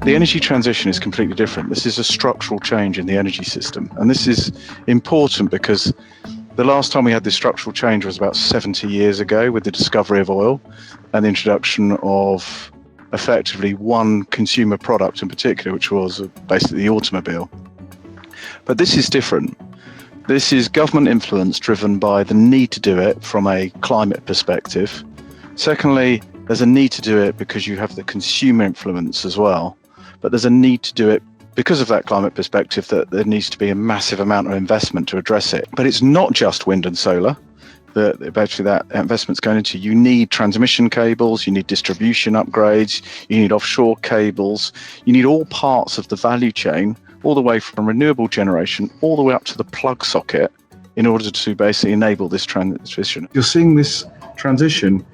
The energy transition is completely different. This is a structural change in the energy system. And this is important because the last time we had this structural change was about 70 years ago with the discovery of oil and the introduction of effectively one consumer product in particular, which was basically the automobile. But this is different. This is government influence driven by the need to do it from a climate perspective. Secondly, there's a need to do it because you have the consumer influence as well. But there's a need to do it because of that climate perspective, that there needs to be a massive amount of investment to address it. But it's not just wind and solar that eventually that investment's going into. You need transmission cables, you need distribution upgrades, you need offshore cables, you need all parts of the value chain, all the way from renewable generation, all the way up to the plug socket in order to basically enable this transition. You're seeing this transition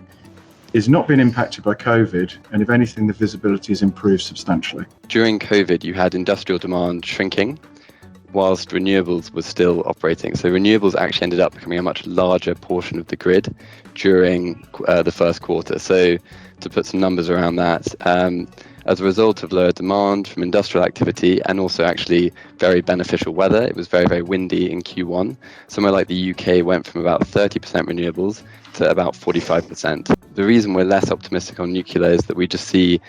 is not being impacted by COVID, and if anything, the visibility has improved substantially. During COVID, you had industrial demand shrinking whilst renewables were still operating. So renewables actually ended up becoming a much larger portion of the grid during the first quarter. So to put some numbers around that, as a result of lower demand from industrial activity and also actually very beneficial weather, it was very, very windy in Q1. Somewhere like the UK went from about 30% renewables to about 45%. The reason we're less optimistic on nuclear is that we just see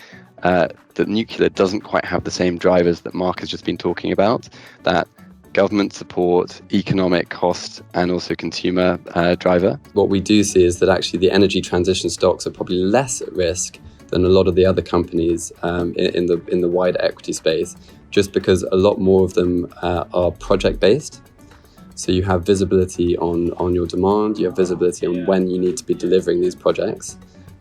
that nuclear doesn't quite have the same drivers that Mark has just been talking about, that government support, economic cost, and also consumer driver. What we do see is that actually the energy transition stocks are probably less at risk than a lot of the other companies in the wider equity space, just because a lot more of them are project-based. So you have visibility on your demand, you have visibility on when you need to be delivering these projects.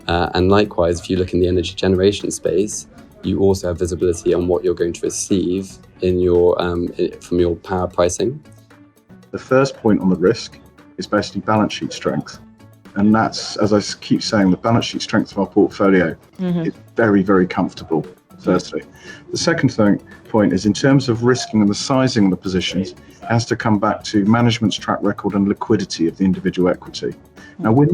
And likewise, if you look in the energy generation space, you also have visibility on what you're going to receive in your from your power pricing. The first point on the risk is basically balance sheet strength. And that's, as I keep saying, the balance sheet strength of our portfolio is very, very comfortable, firstly. The second point is in terms of risking and the sizing of the positions, it has to come back to management's track record and liquidity of the individual equity. Now, we're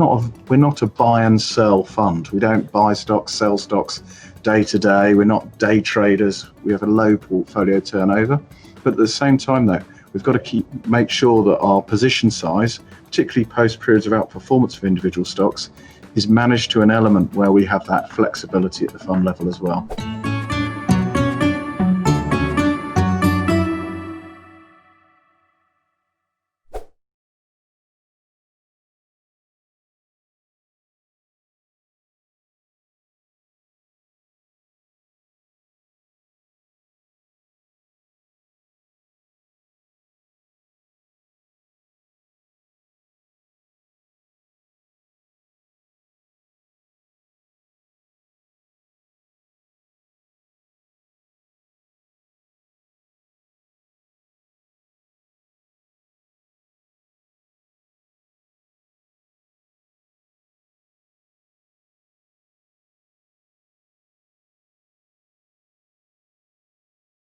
not a buy and sell fund. We don't buy stocks, sell stocks day to day. We're not day traders. We have a low portfolio turnover. But at the same time, though, we've got to make sure that our position size, particularly post periods of outperformance of individual stocks, is managed to an element where we have that flexibility at the fund level as well.